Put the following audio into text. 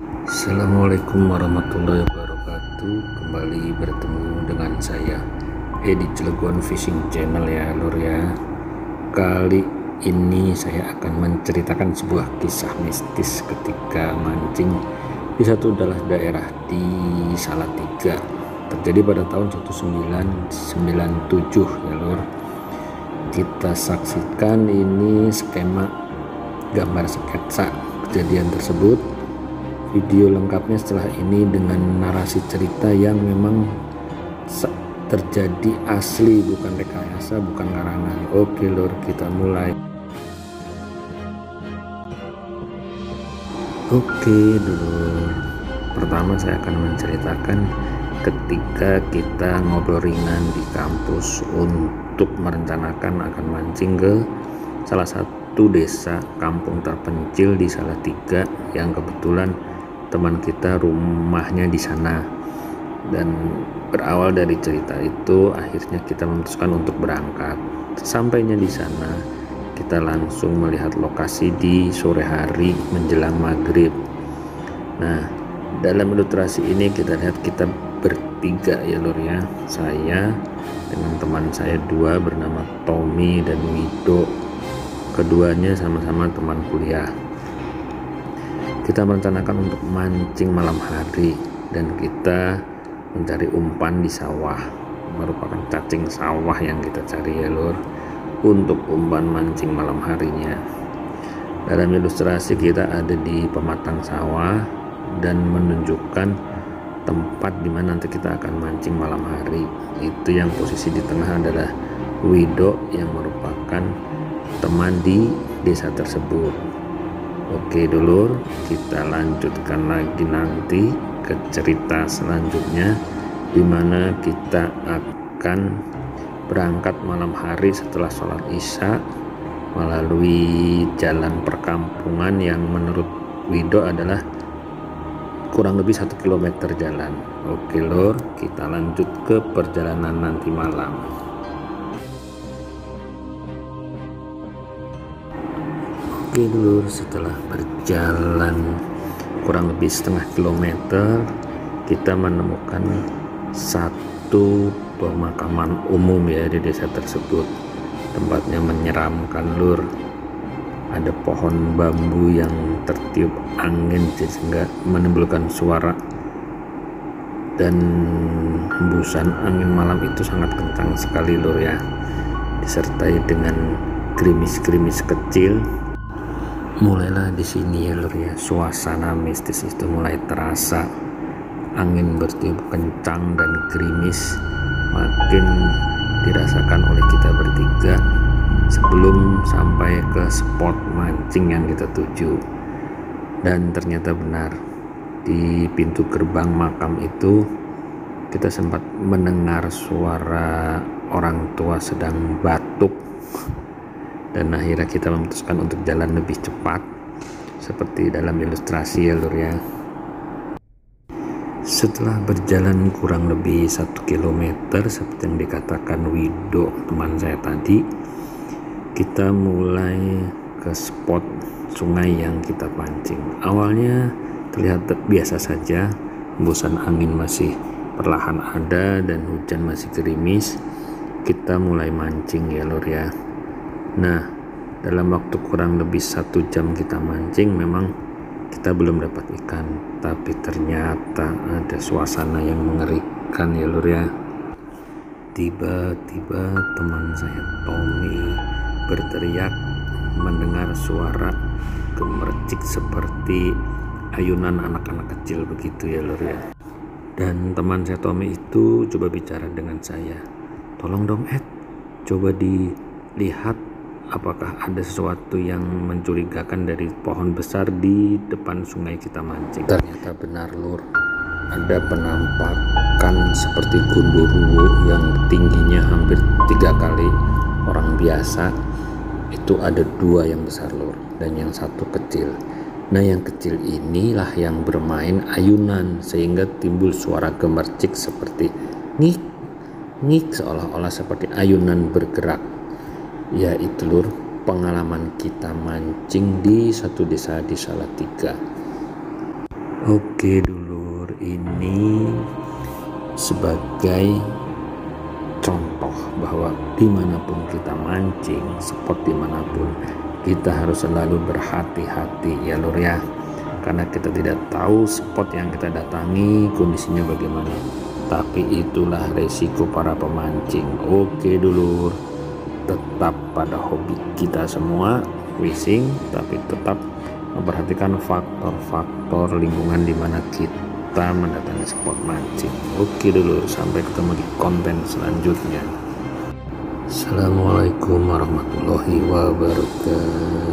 Assalamualaikum warahmatullahi wabarakatuh. Kembali bertemu dengan saya Edi Cilegon Fishing Channel ya lur ya. Kali ini saya akan menceritakan sebuah kisah mistis ketika mancing di satu daerah di Salatiga. Terjadi pada tahun 1997 ya lur. Kita saksikan ini skema gambar sketsa kejadian tersebut. Video lengkapnya setelah ini dengan narasi cerita yang memang terjadi asli, bukan rekayasa, bukan karangan. Oke lur, kita mulai. Oke dulu, pertama saya akan menceritakan ketika kita ngobrol ringan di kampus untuk merencanakan akan mancing ke salah satu desa kampung terpencil di Salatiga yang kebetulan teman kita rumahnya di sana. Dan berawal dari cerita itu akhirnya kita memutuskan untuk berangkat. Sampainya di sana kita langsung melihat lokasi di sore hari menjelang maghrib. Nah, dalam ilustrasi ini kita lihat kita bertiga ya lur ya, saya dengan teman saya dua bernama Tommy dan Wido. Keduanya sama-sama teman kuliah. Kita merencanakan untuk mancing malam hari dan kita mencari umpan di sawah, merupakan cacing sawah yang kita cari ya lur untuk umpan mancing malam harinya. Dalam ilustrasi kita ada di pematang sawah dan menunjukkan tempat di mana nanti kita akan mancing malam hari. Itu yang posisi di tengah adalah Wido yang merupakan teman di desa tersebut. Oke dulur, kita lanjutkan lagi nanti ke cerita selanjutnya, dimana kita akan berangkat malam hari setelah sholat isya melalui jalan perkampungan yang menurut Wido adalah kurang lebih 1 km jalan. Oke lur, kita lanjut ke perjalanan nanti malam. Oke dulur, setelah berjalan kurang lebih setengah kilometer kita menemukan satu pemakaman umum ya di desa tersebut. Tempatnya menyeramkan lur, ada pohon bambu yang tertiup angin sehingga menimbulkan suara, dan hembusan angin malam itu sangat kencang sekali lur ya, disertai dengan gerimis-gerimis kecil. Mulailah di sini ya lur ya, suasana mistis itu mulai terasa. Angin bertiup kencang dan gerimis makin dirasakan oleh kita bertiga sebelum sampai ke spot mancing yang kita tuju. Dan ternyata benar, di pintu gerbang makam itu kita sempat mendengar suara orang tua sedang batuk. Dan akhirnya kita memutuskan untuk jalan lebih cepat seperti dalam ilustrasi ya lur ya. Setelah berjalan kurang lebih 1 km seperti yang dikatakan Wido teman saya tadi, kita mulai ke spot sungai yang kita pancing. Awalnya terlihat biasa saja, hembusan angin masih perlahan ada dan hujan masih gerimis. Kita mulai mancing ya lur ya. Nah, dalam waktu kurang lebih 1 jam kita mancing, memang kita belum dapat ikan, tapi ternyata ada suasana yang mengerikan ya lur ya. Tiba-tiba teman saya Tommy berteriak mendengar suara gemercik seperti ayunan anak-anak kecil begitu ya lur ya. Dan teman saya Tommy itu coba bicara dengan saya, tolong dong Ed, coba dilihat apakah ada sesuatu yang mencurigakan dari pohon besar di depan sungai kita mancing. Ternyata benar lur, ada penampakan seperti gundurwo yang tingginya hampir 3 kali orang biasa. Itu ada 2 yang besar lur, dan yang 1 kecil. Nah yang kecil inilah yang bermain ayunan sehingga timbul suara gemercik seperti ngik ngik, seolah-olah seperti ayunan bergerak. Ya itu lur, pengalaman kita mancing di satu desa di Salatiga. Oke dulur, ini sebagai contoh bahwa dimanapun kita mancing, spot dimanapun, kita harus selalu berhati-hati ya lur ya, karena kita tidak tahu spot yang kita datangi kondisinya bagaimana. Tapi itulah resiko para pemancing. Oke dulur, tetap pada hobi kita semua fishing, tapi tetap memperhatikan faktor-faktor lingkungan di mana kita mendatangi spot mancing. Oke dulur, sampai ketemu di konten selanjutnya. Assalamualaikum warahmatullahi wabarakatuh.